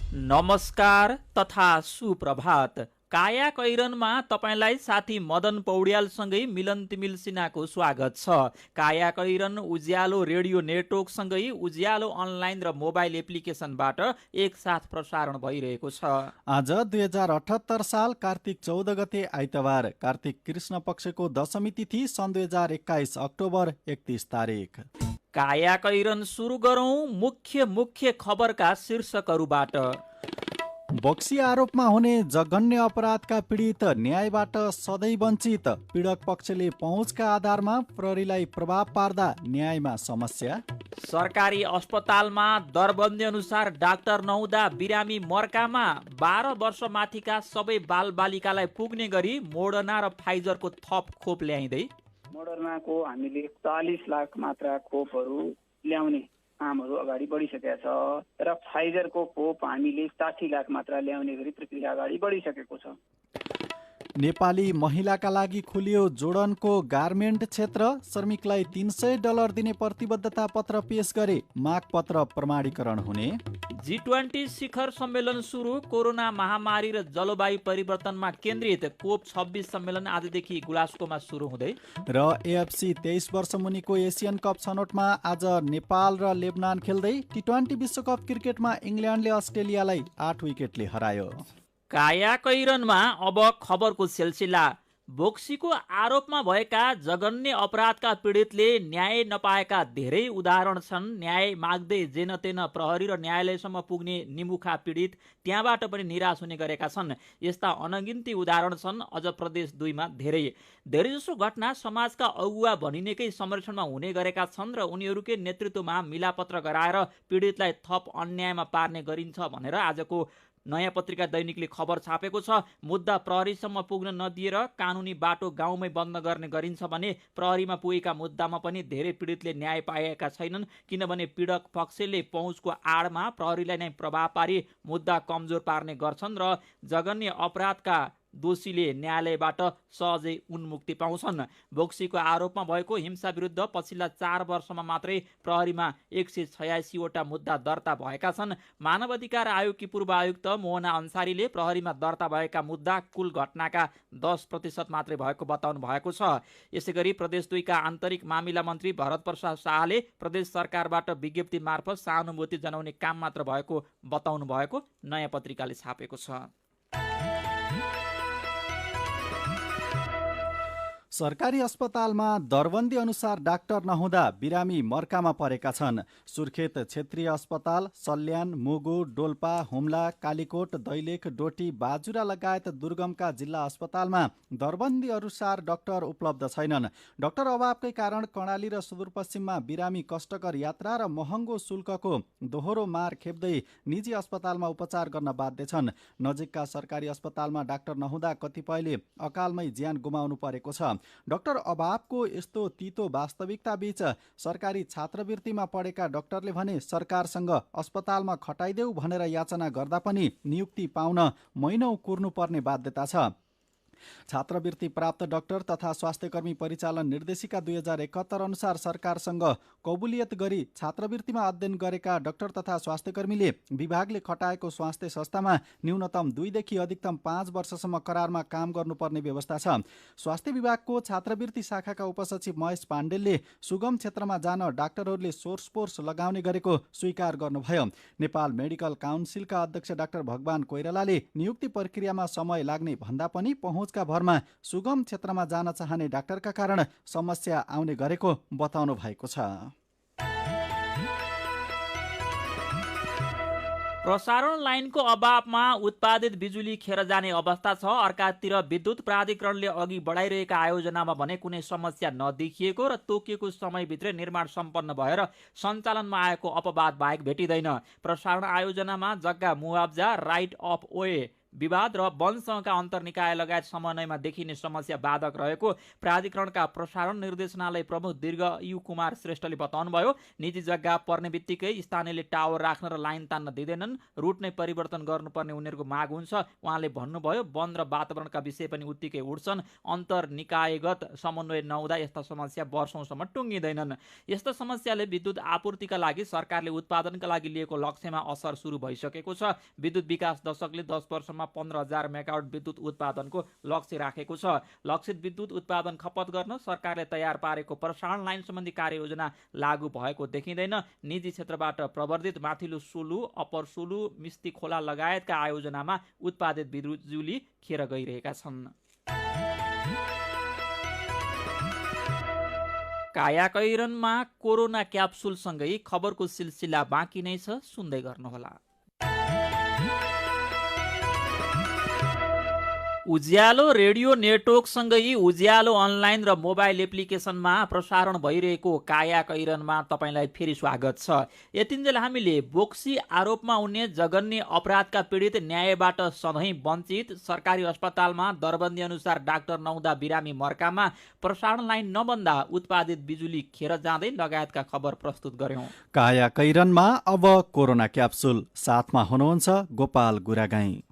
नमस्कार तथा सुप्रभात। काया कैरनमा तपाईलाई साथी मदन पौड्यालसँगै मिलन तिमिल सिन्हाको स्वागत छ। काया कैरन उज्यालो रेडियो नेटवर्कसँगै उज्यालो अनलाइन र मोबाइल एप्लिकेसनबाट एकसाथ प्रसारण भइरहेको छ। आज 2078 साल कार्तिक 14 गते आइतबार, कार्तिक कृष्ण पक्षको दशमी तिथि सन् 2021 अक्टोबर 31 तारिक। काया कैरन सुरु गरौं मुख्य खबरका शीर्षकहरूबाट। बक्सी आरोपमा हुने जघन्य अपराधका पीडित न्यायबाट सधैँ वञ्चित, पीडक पक्षले पहुँचका आधारमा प्रहरीलाई प्रभाव पार्दा न्यायमा समस्या। सरकारी अस्पतालमा दरबन्दी अनुसार डाक्टर नहुँदा बिरामी मर्कामा 12 वर्ष माथिका सबै बालबालिकालाई पुग्ने गरी मोडर्ना र फाइजरको थप खोप ल्याइँदै। मोडर्नाको हामीले 40 लाख मात्रा खोपहरू ल्याउने कामहरू अगाडि बढिसकेका छ र फाइजरको खोप हामीले 60 लाख मात्रा ल्याउने गरी प्रक्रिया अगाडि बढिसकेको छ। नेपाली महिलाका लागि खुलियो जोर्डनको गार्मेन्ट क्षेत्र, श्रमिकलाई $300 दिने प्रतिबद्धता पत्र पेश गरे, माग पत्र प्रमाणीकरण हुने। G20 शिखर सम्मेलन सुरु, कोरोना महामारी र जलवायु परिवर्तनमा केन्द्रित कोप 26 सम्मेलन आजदेखि ग्लास्गोमा सुरु हुँदै। र AFC 23 वर्ष मुनिको एसियन कप छनौटमा आज नेपाल र लेबनान खेल्दै। T20 विश्वकप क्रिकेटमा इङ्ल्यान्डले अस्ट्रेलियालाई 8 विकेटले हरायो। काया कैरनमा अब खबरको सिलसिला। बोक्सीको आरोपमा भएका जघन्य अपराधका पीडितले न्याय नपाएका धेरै उदाहरण छन्। न्याय माग्दै जेन तेन प्रहरी र न्यायालयसम्म पुग्ने निमुखा पीडित त्यहाँबाट पनि निराश हुने गरेका छन्। यस्ता अनगिन्ती उदाहरण छन्। अझ प्रदेश 2 मा धेरैजसो घटना समाजका अगुवा भनिनेकै संरक्षणमा हुने गरेका छन् र उनीहरूकै नेतृत्वमा मिलापत्र गराएर पीडितलाई थप अन्यायमा पार्ने गरिन्छ भनेर आजको नयाँ पत्रिका दैनिकले खबर छापेको छ। मुद्दा प्रहरीसम्म पुग्न नदिएर कानुनी बाटो गाउँमै बन्द गर्ने गरिन्छ भने प्रहरीमा पुगेका मुद्दामा पनि धेरै पीडितले न्याय पाएका छैनन्, किनभने पीडक पक्षले पहुँचको आडमा प्रहरीलाई नै प्रभाव पारी मुद्दा कमजोर पार्ने गर्छन् र जघन्य अपराधका दोषीले न्यायालयबाट सहजै उन्मुक्ति पाउँछन्। बोक्सीको आरोपमा भएको हिंसा विरुद्ध पछिल्ला 4 वर्षमा मात्रै प्रहरीमा 186 वटा मुद्दा दर्ता भएका छन्। मानव अधिकार आयोगकी पूर्व आयुक्त मोहना अन्सारीले प्रहरीमा दर्ता भएका मुद्दा कुल घटनाका 10% मात्रै भएको बताउनु भएको छ। यसैगरी प्रदेश 2 का आन्तरिक मामिला मन्त्री भरत प्रसाद शाहले प्रदेश सरकारबाट विज्ञप्ति मार्फत सहानुभूति जनाउने काम मात्र भएको बताउनु भएको नयाँ पत्रिकाले छापेको छ। सरकारी अस्पतालमा दरबन्दी अनुसार डाक्टर नहुँदा बिरामी मर्कामा परेका छन्। सुर्खेत क्षेत्रीय अस्पताल, सल्यान, मुगु, डोल्पा, हुम्ला, कालीकोट, दैलेख, डोटी, बाजुरा लगायत दुर्गमका जिल्ला अस्पतालमा दरबन्दी अनुसार डाक्टर उपलब्ध छैनन्। डाक्टर अभावकै कारण कर्णाली र सुदूरपश्चिममा बिरामी कष्टकर यात्रा र महँगो शुल्कको दोहोरो मार खेप्दै निजी अस्पतालमा उपचार गर्न बाध्य छन्। नजिकका सरकारी अस्पतालमा डाक्टर नहुँदा कतिपयले अकालमै ज्यान गुमाउनु परेको छ। डाक्टर अभावको यस्तो तीतो वास्तविकता बीच सरकारी छात्रवृत्तिमा पढेका डाक्टरले भने सरकारसँग अस्पतालमा खटाइदेऊ भनेर याचना गर्दा पनि नियुक्ति पाउन महिनौं कुर्नुपर्ने बाध्यता छ। छात्रवृत्ति प्राप्त डाक्टर तथा स्वास्थ्यकर्मी परिचालन निर्देशिका 2071 अनुसार सरकारसँग कबुलियत गरी छात्रवृत्तिमा अध्ययन गरेका डाक्टर तथा स्वास्थ्यकर्मीले विभागले खटाएको स्वास्थ्य संस्थामा न्यूनतम 2 देखि अधिकतम 5 वर्षसम्म करारमा काम गर्नुपर्ने व्यवस्था छ। स्वास्थ्य विभागको छात्रवृत्ति शाखाका उपसचिव महेश पाण्डेलले सुगम क्षेत्रमा जान डाक्टरहरूले सोर्स लगाउने गरेको स्वीकार गर्नुभयो। नेपाल मेडिकल काउन्सिलका अध्यक्ष डाक्टर भगवान कोइरालाले नियुक्ति प्रक्रियामा समय लाग्ने भन्दा पनि पहुँचका भरमा सुगम क्षेत्रमा जान चाहने डाक्टरका कारण समस्या आउने गरेको बताउनु भएको छ। प्रसारण लाइनको अभावमा उत्पादित बिजुली खेर जाने अवस्था छ। अर्कातिर विद्युत प्राधिकरणले अघि बढाइरहेका आयोजनामा भने कुनै समस्या नदेखिएको र तोकिएको समयभित्रै निर्माण सम्पन्न भएर सञ्चालनमा आएको अपवाद बाहेक भेटिँदैन। प्रसारण आयोजनामा जग्गा मुआब्जा, राइट अफ वे विवाद र वनसँगका अन्तर्निकाय लगायत समन्वयमा देखिने समस्या बाधक रहेको प्राधिकरणका प्रसारण निर्देशनालय प्रमुख दीर्घयु कुमार श्रेष्ठले बताउनुभयो। निजी जग्गा पर्ने बित्तिकै स्थानीयले टावर राख्न र लाइन तान्न दिँदैनन्, रुट नै परिवर्तन गर्नुपर्ने उनीहरूको माग हुन्छ। उहाँले भन्नुभयो वन र वातावरणका विषय पनि उत्तिकै उठ्छन्। अन्तर्निकायगत समन्वय नहुँदा यस्ता समस्या वर्षौंसम्म टुङ्गिँदैनन्। यस्ता समस्याले विद्युत आपूर्तिका लागि सरकारले उत्पादनका लागि लिएको लक्ष्यमा असर सुरु भइसकेको छ। विद्युत विकास दशकले 10 वर्षमा 15,000 मेगावाट विद्युत उत्पादनको लक्ष्य राखेको छ। लक्षित विद्युत उत्पादन खपत गर्न सरकारले तयार पारेको प्रसारण लाइन सम्बन्धी कार्ययोजना लागू भएको देखिँदैन। निजी क्षेत्रबाट प्रवर्धित माथिल्लो सोलु, अप्पर सोलु, मिस्ती खोला लगायतका आयोजनामा उत्पादित बिजुली खेर गइरहेका छन्। कायाकैरनमा कोरोना क्याप्सुलसँगै खबरको सिलसिला बाँकी नै छ, सुन्दै गर्नुहोला। उज्यालो रेडियो नेटवर्कसँगै उज्यालो अनलाइन र मोबाइल एप्लिकेसनमा प्रसारण भइरहेको कायाकैरनमा तपाईँलाई फेरि स्वागत छ। यतिन्जेल हामीले बोक्सी आरोपमा उन्ने जघन्य अपराधका पीडित न्यायबाट सधैँ वञ्चित, सरकारी अस्पतालमा दरबन्दी अनुसार डाक्टर नहुँदा बिरामी मर्कामा प्रसारण लाइन नबन्दा उत्पादित बिजुली खेर जाँदै लगायतका खबर प्रस्तुत गर्यौं। कायाकैरनमा अब कोरोना क्याप्सुल, साथमा हुनुहुन्छ Gopal Guragai.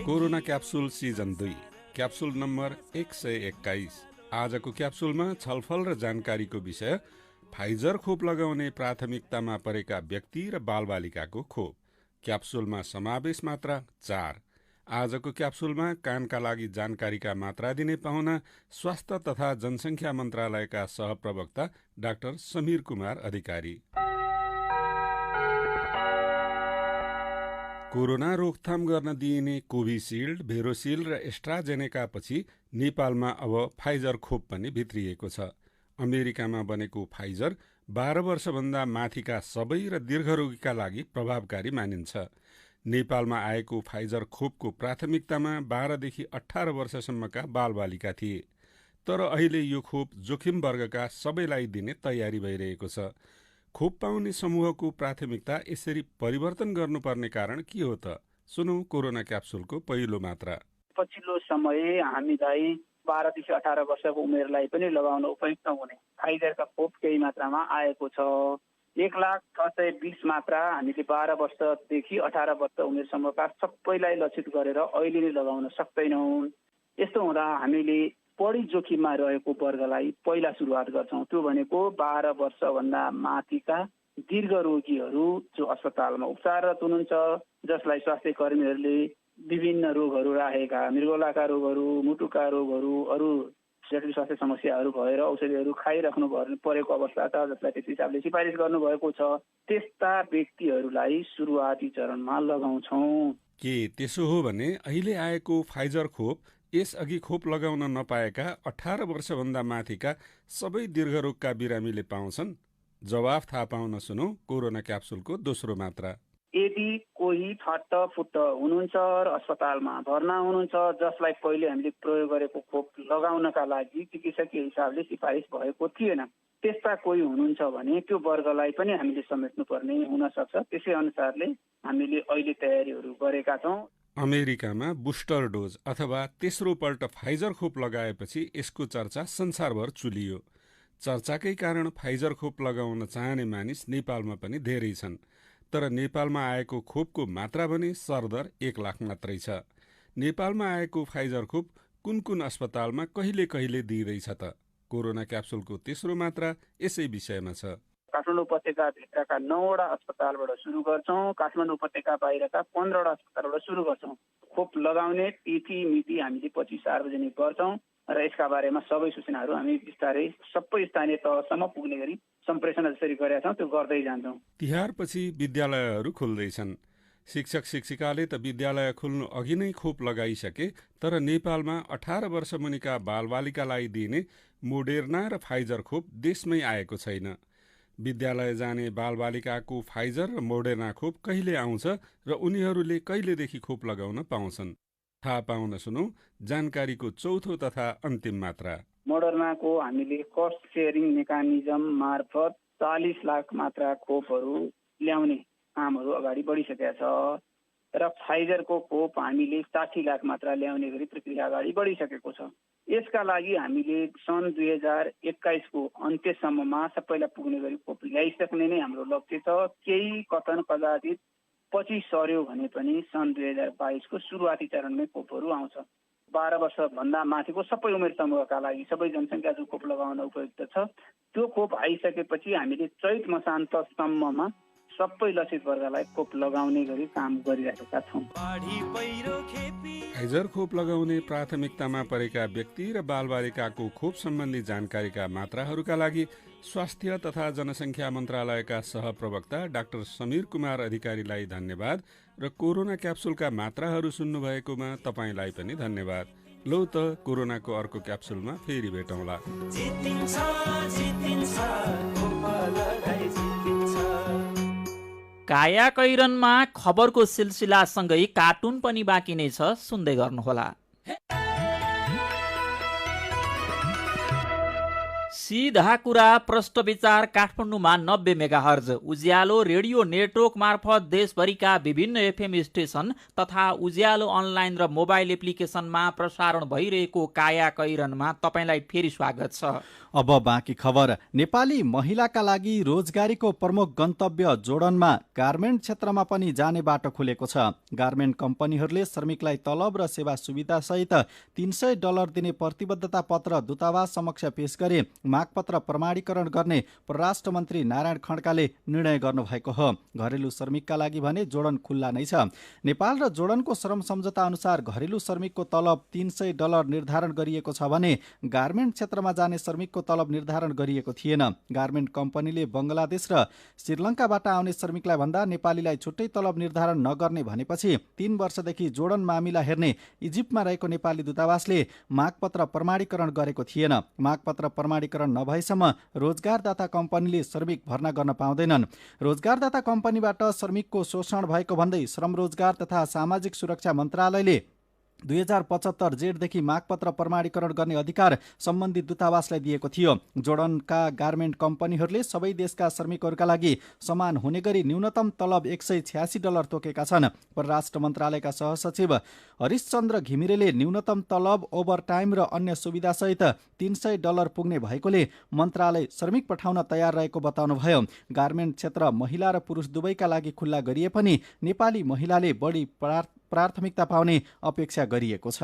Corona capsule season 2 capsule number 121। आजको क्याप्सुलमा छलफल र जानकारीको विषय फाइजर खोप लगाउने प्राथमिकतामा परेका व्यक्ति र बालबालिकाको खोप। क्याप्सुलमा समावेश मात्रा 4। आजको क्याप्सुलमा कानका लागि जानकारीका मात्रा दिने पाहुना स्वास्थ्य तथा जनसङ्ख्या मन्त्रालयका सहप्रवक्ता डाक्टर समीर कुमार अधिकारी। कोरोना रोकथाम गर्न दिइने कोभिसिल्ड, भेरोसिल्ड र एस्ट्राजेनेका पछि नेपालमा अब फाइजर खोप पनि भित्रिएको छ। अमेरिकामा बनेको फाइजर 12 वर्षभन्दा माथिका सबै र दीर्घरोगीका लागि प्रभावकारी मानिन्छ। नेपालमा आएको फाइजर खोपको प्राथमिकतामा 12 देखि 18 वर्षसम्मका बालबालिका थिए। तर अहिले यो खोप जोखिम वर्गका सबैलाई दिने तयारी भइरहेको छ। खोप पाउने समूहको प्राथमिकता यसरी परिवर्तन गर्नुपर्ने कारण के हो त? सुनौ कोरोना क्याप्सुलको पहिलो मात्रा। पछिल्लो समय हामीलाई 12 देखि 18 वर्षको उमेरलाई पनि लगाउन उपयुक्त हुने फाइजरका खोप केही मात्रामा आएको छ। 1,06,20 मात्रा हामीले 12 वर्षदेखि 18 वर्ष उमेरसम्मका सबैलाई लक्षित गरेर अहिले नै लगाउन सक्दैनौँ। यस्तो हुँदा हामीले बढी जोखिममा रहेको वर्गलाई पहिला सुरुवात गर्छौँ। त्यो भनेको 12 वर्षभन्दा माथिका दीर्घ रोगीहरू जो अस्पतालमा उपचाररत हुनुहुन्छ, जसलाई स्वास्थ्य कर्मीहरूले विभिन्न रोगहरू राखेका, मृगौलाका रोगहरू, मुटुका रोगहरू, अरू जटिल स्वास्थ्य समस्याहरू भएर औषधिहरू खाइराख्नु परेको अवस्था छ, जसलाई त्यस हिसाबले सिफारिस गर्नुभएको छ, त्यस्ता व्यक्तिहरूलाई सुरुवाती चरणमा लगाउँछौँ। के त्यसो हो भने अहिले आएको फाइजर खोप यसअघि खोप लगाउन नपाएका 18 वर्षभन्दा माथिका सबै दीर्घरोगका बिरामीले पाउँछन्? जवाफ थाहा पाउन सुनौ कोरोना क्याप्सुलको दोस्रो मात्रा। यदि कोही फट्टफुट्ट हुनुहुन्छ र अस्पतालमा भर्ना हुनुहुन्छ, जसलाई पहिले हामीले प्रयोग गरेको खोप लगाउनका लागि चिकित्सकीय हिसाबले सिफारिस भएको थिएन, त्यस्ता कोही हुनुहुन्छ भने त्यो वर्गलाई पनि हामीले समेट्नुपर्ने हुनसक्छ। त्यसै अनुसारले हामीले अहिले तयारीहरू गरेका छौँ। अमेरिकामा बुस्टर डोज अथवा तेस्रो पल्ट फाइजर खोप लगाएपछि यसको चर्चा संसारभर चुलियो। चर्चाकै कारण फाइजर खोप लगाउन चाहने मानिस नेपालमा पनि धेरै छन्। तर नेपालमा आएको खोपको मात्रा भने सरदर 1 लाख मात्रै छ। नेपालमा आएको फाइजर खोप कुन कुन अस्पतालमा कहिले कहिले दिइँदैछ त? कोरोना क्याप्सुलको तेस्रो मात्रा यसै विषयमा छ। काठमाडौँ उपत्यका भित्रका 9वटा अस्पतालबाट सुरु गर्छौँ। काठमाडौँ उपत्यका बाहिरका 15वटा अस्पतालबाट सुरु गर्छौँ। खोप लगाउने तिथि मिति हामीले पछि सार्वजनिक गर्छौँ र यसका बारेमा सबै सूचनाहरू हामी बिस्तारै सबै स्थानीय तहसम्म पुग्ने गरी सम्प्रेषण जसरी गरेका छौँ त्यो गर्दै जान्छौँ। तिहारपछि विद्यालयहरू खुल्दैछन्। शिक्षक शिक्षिकाले त विद्यालय खुल्नु अघि नै खोप लगाइसके, तर नेपालमा 18 वर्ष मुनिका बालबालिकालाई दिइने मोडेर्ना र फाइजर खोप देशमै आएको छैन। विद्यालय जाने बालबालिकाको फाइजर र मोडेर्ना खोप कहिले आउँछ र उनीहरूले कहिलेदेखि खोप लगाउन पाउँछन्? थाहा पाउन सुनौ जानकारीको चौथो तथा अन्तिम मात्रा। मोडर्नाको हामीले कस्ट सेयरिङ मेकानिजम मार्फत 41 लाख मात्रा खोपहरू ल्याउने कामहरू अगाडि बढिसकेका छ र फाइजरको खोप हामीले 60 लाख मात्रा ल्याउने गरी प्रक्रिया अगाडि बढिसकेको छ। यसका लागि हामीले सन् 2021 को अन्त्यसम्ममा सबैलाई पुग्ने गरी खोप ल्याइसक्ने नै हाम्रो लक्ष्य छ। केही कथन कदाचित पछि सर्यो भने पनि सन् 2022 को सुरुवाती चरणमै खोपहरू आउँछ। 12 वर्षभन्दा माथिको सबै उमेर समूहका लागि सबै जनसङ्ख्या जो खोप लगाउन उपयुक्त छ त्यो खोप आइसकेपछि हामीले चैत मसान्तसम्ममा सबै लक्षित वर्गलाई खोप लगाउने गरी काम गरिरहेका छौँ। फाइजर खोप लगाउने प्राथमिकतामा परेका व्यक्ति र बालबालिकाको खोप सम्बन्धी जानकारीका मात्राहरूका लागि स्वास्थ्य तथा जनसङ्ख्या मन्त्रालयका सहप्रवक्ता डाक्टर समीर कुमार अधिकारीलाई धन्यवाद र कोरोना क्याप्सुलका मात्राहरू सुन्नुभएकोमा तपाईँलाई पनि धन्यवाद। लौ त कोरोनाको अर्को क्याप्सुलमा फेरि भेटौँला। काया कैरनमा खबरको सिलसिलासँगै कार्टुन पनि बाँकी नै छ, सुन्दै गर्नुहोला। सीधा कुरा प्रष्ट विचार काठमाडौँमा 90 मेगाहर्ज उज्यालो रेडियो नेटवर्क मार्फत देशभरिका विभिन्न एफएम स्टेशन तथा उज्यालो अनलाइन र मोबाइल एप्लिकेसनमा प्रसारण भइरहेको काया कैरनमा तपाईलाई फेरि स्वागत छ। अब बाँकी खबर। नेपाली महिलाका लागि रोजगारीको प्रमुख गन्तव्य जोडनमा गार्मेन्ट क्षेत्रमा पनि जाने बाटो खुलेको छ। गार्मेन्ट कम्पनीहरूले श्रमिकलाई तलब र सेवा सुविधा सहित $300 दिने प्रतिबद्धता पत्र दूतावास समक्ष पेश गरे मागपत्र प्रमाणीकरण गर्ने परराष्ट्र मन्त्री नारायण खड्काले निर्णय गर्नुभएको हो। घरेलु श्रमिकका लागि भने जोडन खुल्ला नै छ। नेपाल र जोडनको श्रम सम्झौता अनुसार घरेलु श्रमिकको तलब $300 निर्धारण गरिएको छ भने गार्मेन्ट क्षेत्रमा जाने श्रमिकको तलब निर्धारण गरिएको थिएन। गार्मेन्ट कम्पनीले बङ्गलादेश र श्रीलङ्काबाट आउने श्रमिकलाई भन्दा नेपालीलाई छुट्टै तलब निर्धारण नगर्ने भनेपछि 3 वर्षदेखि जोडन मामिला हेर्ने इजिप्टमा रहेको नेपाली दूतावासले मागपत्र प्रमाणीकरण गरेको थिएन। मागपत्र प्रमाणीकरण नभएसम्म रोजगारदाता कम्पनीले श्रमिक भर्ना गर्न पाउँदैनन्। रोजगारदाता कम्पनीबाट श्रमिकको शोषण भएको भन्दै श्रम रोजगार तथा सामाजिक सुरक्षा मन्त्रालयले 2075 जेठदेखि मागपत्र प्रमाणीकरण गर्ने अधिकार सम्बन्धित दूतावासलाई दिएको थियो। जोडनका गार्मेन्ट कम्पनीहरूले सबै देशका श्रमिकहरूका लागि समान हुने गरी न्यूनतम तलब $186 तोकेका छन्। परराष्ट्र मन्त्रालयका सहसचिव हरिशचन्द्र घिमिरेले न्यूनतम तलब, ओभरटाइम र अन्य सुविधासहित $300 पुग्ने भएकोले मन्त्रालय श्रमिक पठाउन तयार रहेको बताउनुभयो। गार्मेन्ट क्षेत्र महिला र पुरुष दुवैका लागि खुल्ला गरिए पनि नेपाली महिलाले बढी प्राथमिकता पाउने अपेक्षा गरिएको छ।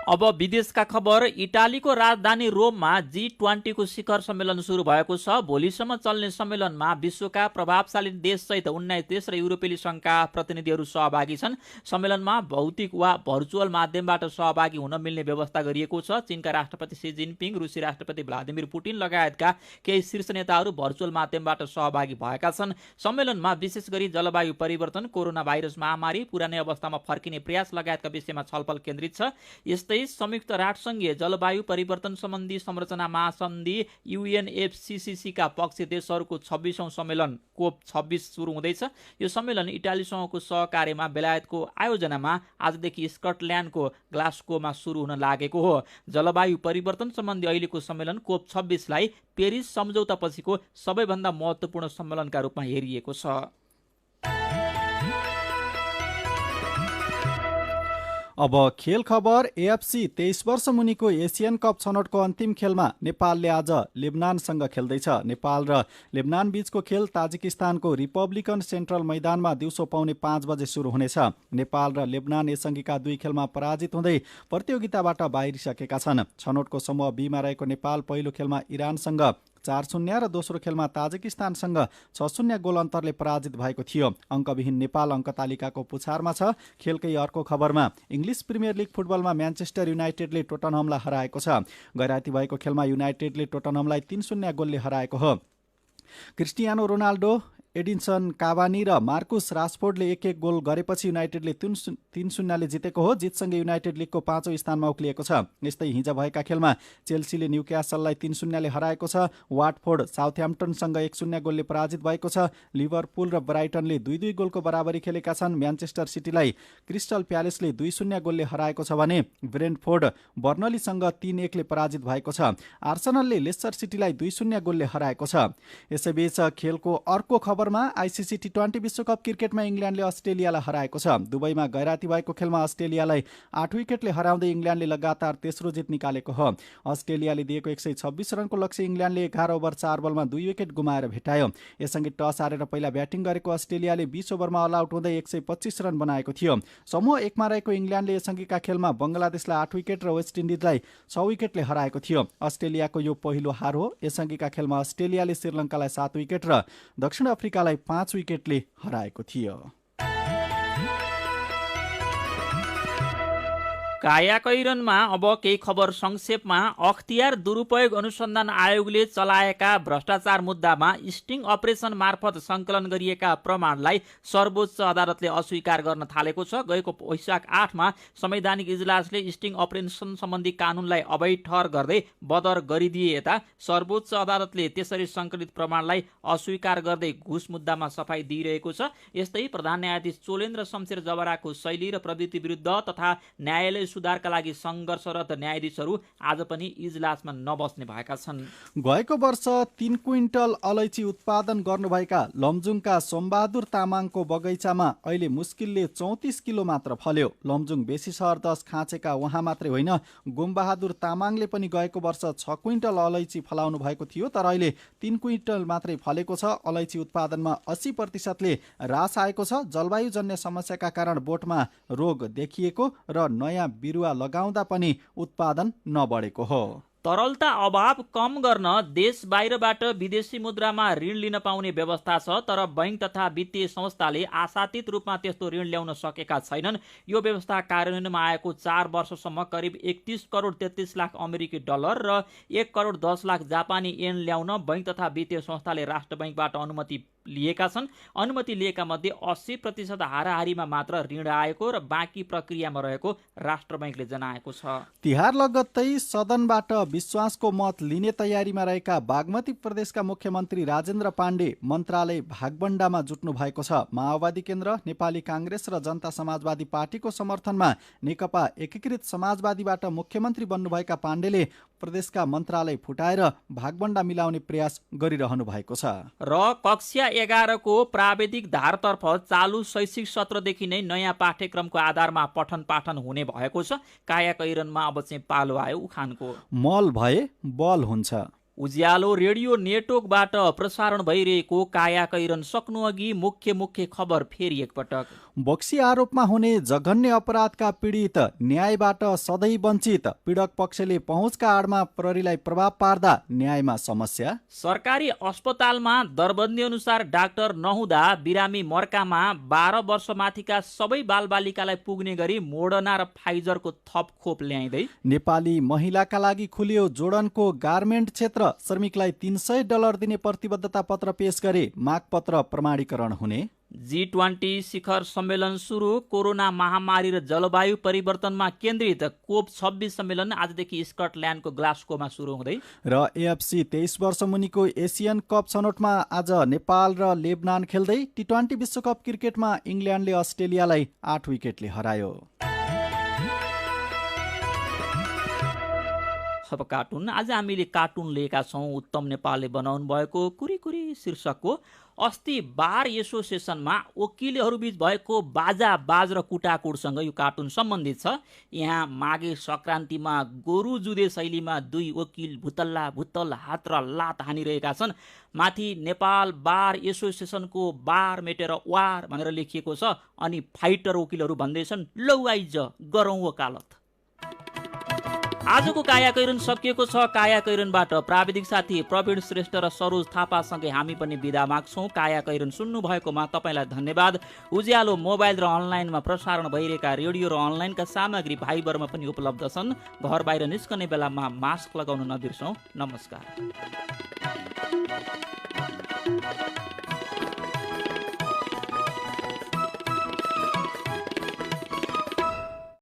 अब विदेशका खबर। इटालीको राजधानी रोममा G20 को शिखर सम्मेलन सुरु भएको छ। भोलिसम्म चल्ने सम्मेलनमा विश्वका प्रभावशाली देशसहित 19 देश र युरोपेली संघका प्रतिनिधिहरू सहभागी छन्। सम्मेलनमा भौतिक वा भर्चुअल माध्यमबाट सहभागी हुन मिल्ने व्यवस्था गरिएको छ। चीनका राष्ट्रपति सी जिनपिङ, रुसी राष्ट्रपति भ्लादिमिर पुटिन लगायतका केही शीर्ष नेताहरू भर्चुअल माध्यमबाट सहभागी भएका छन्। सम्मेलनमा विशेष गरी जलवायु परिवर्तन, कोरोना भाइरस महामारी, पुरानै अवस्थामा फर्किने प्रयास लगायतका विषयमा छलफल केन्द्रित छ। यस्तै संयुक्त राष्ट्रसङ्घीय जलवायु परिवर्तन सम्बन्धी संरचना महासन्धि UNFCCC का पक्षी देशहरूको 26औं सम्मेलन COP26 सुरु हुँदैछ। यो सम्मेलन इटालीसँगको सहकार्यमा बेलायतको आयोजनामा आजदेखि स्कटल्यान्डको ग्लास्गोमा सुरु हुन लागेको हो। जलवायु परिवर्तन सम्बन्धी अहिलेको सम्मेलन COP26 लाई पेरिस सम्झौता पछिको सबैभन्दा महत्त्वपूर्ण सम्मेलनका रूपमा हेरिएको छ। अब खेल खबर। AFC 23 वर्ष मुनिको एसियन कप छनौटको अन्तिम खेलमा नेपालले आज लेबनानसँग खेल्दैछ। नेपाल र लेबनान बीचको खेल ताजिकिस्तानको रिपब्लिकन सेन्ट्रल मैदानमा दिउँसो 4:45 बजे सुरु हुनेछ। नेपाल र लेबनान यसअघिका 2 खेलमा पराजित हुँदै प्रतियोगिताबाट बाहिरिसकेका छन्। छनौटको समूह B मा रहेको नेपाल पहिलो खेलमा इरानसँग 4-0 र दोस्रो खेलमा ताजिकिस्तानसँग 6-0 गोल अन्तरले पराजित भएको थियो। अङ्कविहीन नेपाल अङ्क तालिकाको पुछारमा छ। खेलकै अर्को खबरमा इङ्ग्लिस प्रिमियर लिग फुटबलमा म्यान्चेस्टर युनाइटेडले टोटनहमलाई हराएको छ। गैराती भएको खेलमा युनाइटेडले टोटनहमलाई 3-0 गोलले हराएको हो। क्रिस्टियानो रोनाल्डो एडिन्सन कावानी र मार्कुस रासफोर्डले 1-1 गोल गरेपछि युनाइटेडले 3-0ले जितेको हो। जितसँगै युनाइटेड लिगको 5औं स्थानमा उक्लिएको छ। यस्तै हिजो भएका खेलमा चेल्सीले न्युक्यासललाई 3-0ले हराएको छ। वाटफोर्ड साउथह्याम्पटनसँग 1-0 गोलले पराजित भएको छ। लिभरपुल र ब्राइटनले 2-2 गोलको बराबरी खेलेका छन्। म्यानचेस्टर सिटीलाई क्रिस्टल प्यालेसले 2-0 गोलले हराएको छ भने ब्रेन्टफोर्ड बर्नलीसँग 3-1 ले पराजित भएको छ। आर्सेनलले लेस्टर सिटीलाई 2-0 गोलले हराएको छ। यसैबीच खेलको अर्को खबरमा आइसिसी टी20 विश्वकप क्रिकेटमा इङ्ल्यान्डले अस्ट्रेलियालाई हराएको छ। दुबईमा गैराती भएको खेलमा अस्ट्रेलियालाई 8 विकेटले हराउँदै इङ्ल्यान्डले लगातार तेस्रो जित निकालेको हो। अस्ट्रेलियाले दिएको 126 रनको लक्ष्य इङ्ल्यान्डले 11 ओभर 4 बलमा 2 विकेट गुमाएर भेटायो। यससँगै टस हारेर पहिला ब्याटिङ गरेको अस्ट्रेलियाले 20 ओभरमा अल आउट हुँदै 125 रन बनाएको थियो। समूह 1 मा रहेको इङ्ल्यान्डले यसअघिका खेलमा बङ्गलादेशलाई 8 विकेट र वेस्ट इन्डिजलाई 6 विकेटले हराएको थियो। अस्ट्रेलियाको यो पहिलो हार हो। यसअघिका खेलमा अस्ट्रेलियाले श्रीलङ्कालाई 7 विकेट र दक्षिण अफ्रिकालाई 5 विकेटले हराएको थियो। कायाकैरनमा अब केही खबर संक्षेपमा। अख्तियार दुरुपयोग अनुसन्धान आयोगले चलाएका भ्रष्टाचार मुद्दामा स्टिङ अपरेसन मार्फत सङ्कलन गरिएका प्रमाणलाई सर्वोच्च अदालतले अस्वीकार गर्न थालेको छ। गएको वैशाख 8 मा संवैधानिक इजलासले स्टिङ अपरेसन सम्बन्धी कानुनलाई अवैध ठहर गर्दै बदर गरिदिए यता सर्वोच्च अदालतले त्यसरी सङ्कलित प्रमाणलाई अस्वीकार गर्दै घुस मुद्दामा सफाई दिइरहेको छ। यस्तै प्रधान न्यायाधीश चोलेन्द्र शमशेर जबराको शैली र प्रवृत्ति विरुद्ध तथा न्यायालय सुधारका लागि सङ्घर्षरत न्यायाधीशहरू आज पनि इजलासमा नबस्ने भएका छन्। गएको वर्ष 3 क्विन्टल अलैँची उत्पादन गर्नुभएका लमजुङका सोमबहादुर तामाङको बगैँचामा अहिले मुस्किलले 34 किलो मात्र फल्यो। लमजुङ बेसी सहर 10 खाँचेका उहाँ मात्रै होइन, गोमबहादुर तामाङले पनि गएको वर्ष 6 क्विन्टल अलैँची फलाउनु भएको थियो, तर अहिले 3 क्विन्टल मात्रै फलेको छ। अलैँची उत्पादनमा 80% ह्रास आएको छ। जलवायुजन्य समस्याका कारण बोटमा रोग देखिएको र नयाँ बिरुवा लगाउँदा पनि उत्पादन नबढेको हो। तरलता अभाव कम गर्न देश बाहिरबाट विदेशी मुद्रामा ऋण लिन पाउने व्यवस्था छ, तर बैंक तथा वित्तीय संस्थाले आशातीत रूपमा त्यस्तो ऋण ल्याउन सकेका छैनन्। यो व्यवस्था कार्यान्वयनमा आएको 4 वर्षसम्म करिब 31 करोड 33 लाख अमेरिकी डलर र 1 करोड 10 लाख जापानी येन ल्याउन बैंक तथा वित्तीय संस्थाले राष्ट्र बैंकबाट अनुमति लिएका छन्। अनुमति लिएका मध्ये 80% हाराहारीमा मात्र ऋण आएको र बाँकी प्रक्रियामा रहेको राष्ट्र बैंकले जनाएको छ। तिहार लगत्तै सदनबाट विश्वासको मत लिने तयारीमा रहेका बागमती प्रदेशका मुख्यमन्त्री राजेन्द्र पाण्डे मन्त्रालय भागबण्डामा जुट्नु भएको छ। माओवादी केन्द्र, नेपाली काङ्ग्रेस र जनता समाजवादी पार्टीको समर्थनमा नेकपा एकीकृत समाजवादीबाट मुख्यमन्त्री बन्नुभएका पाण्डेले प्रदेशका मन्त्रालय फुटाएर भागबण्डा मिलाउने प्रयास गरिरहनु भएको छ। र कक्षा 11 को प्राविधिक धारतर्फ चालु शैक्षिक सत्रदेखि नै नयाँ पाठ्यक्रमको आधारमा पठन पाठन हुने भएको छ। कायाकैरनमा अब चाहिँ पालो आयो उखानको। मल भए बल हुन्छ। उज्यालो रेडियो नेटवर्कबाट प्रसारण भइरहेको कायाकैरन सक्नु अघि मुख्य खबर फेरि एकपटक। बक्सी आरोपमा हुने जघन्य अपराधका पीडित न्यायबाट सधैँ वञ्चित। पीडक पक्षले पहुँचका आडमा प्रहरीलाई प्रभाव पार्दा न्यायमा समस्या। सरकारी अस्पतालमा दरबन्दी अनुसार डाक्टर नहुँदा बिरामी मर्कामा 12 वर्षमाथिका सबै बालबालिकालाई पुग्ने गरी मोडर्ना र फाइजरको थप खोप ल्याइँदै। नेपाली महिलाका लागि खुल्यो जोर्डनको गार्मेन्ट क्षेत्र। श्रमिकलाई $300 दिने प्रतिबद्धता पत्र पेश गरे। मागपत्र प्रमाणीकरण हुने। G20 शिखर सम्मेलन सुरु। कोरोना महामारी र जलवायु परिवर्तनमा केन्द्रित COP26 सम्मेलन आजदेखि स्कटल्यान्डको ग्लास्गोमा सुरु हुँदै। र AFC 23 वर्ष मुनिको एसियन कप छनौटमा आज नेपाल र लेबनान खेल्दै। T20 विश्वकप क्रिकेटमा इङ्ल्यान्डले अस्ट्रेलियालाई 8 विकेटले हरायो। अब कार्टुन। आज हामीले कार्टुन लिएका छौँ उत्तम नेपालले बनाउनु भएको कुरी शीर्षकको। अस्ति बार एसोसिएसनमा वकिलहरूबीच भएको बाज र कुटाकुटसँग यो कार्टुन सम्बन्धित छ। यहाँ माघे सङ्क्रान्तिमा गोरु जुधे शैलीमा 2 वकिल भुत्तल हात र लात हानिरहेका छन्। माथि नेपाल बार एसोसिएसनको बार मेटेर वार भनेर लेखिएको छ। अनि फाइटर वकिलहरू भन्दैछन् लौ आइज गरौँ वकालत। आजको कायाकैरन सकिएको छ। कायाकैरनबाट प्राविधिक साथी प्रवीण श्रेष्ठ र सरोज थापासँगै हामी पनि बिदा माग्छौँ। कायाकैरन सुन्नु भएकोमा तपाईँलाई धन्यवाद। उज्यालो मोबाइल र अनलाइनमा प्रसारण भइरहेका रेडियो र अनलाइनका सामग्री भाइबरमा पनि उपलब्ध छन्। घर बाहिर निस्कने बेलामा मास्क लगाउन नबिर्सौँ। नमस्कार।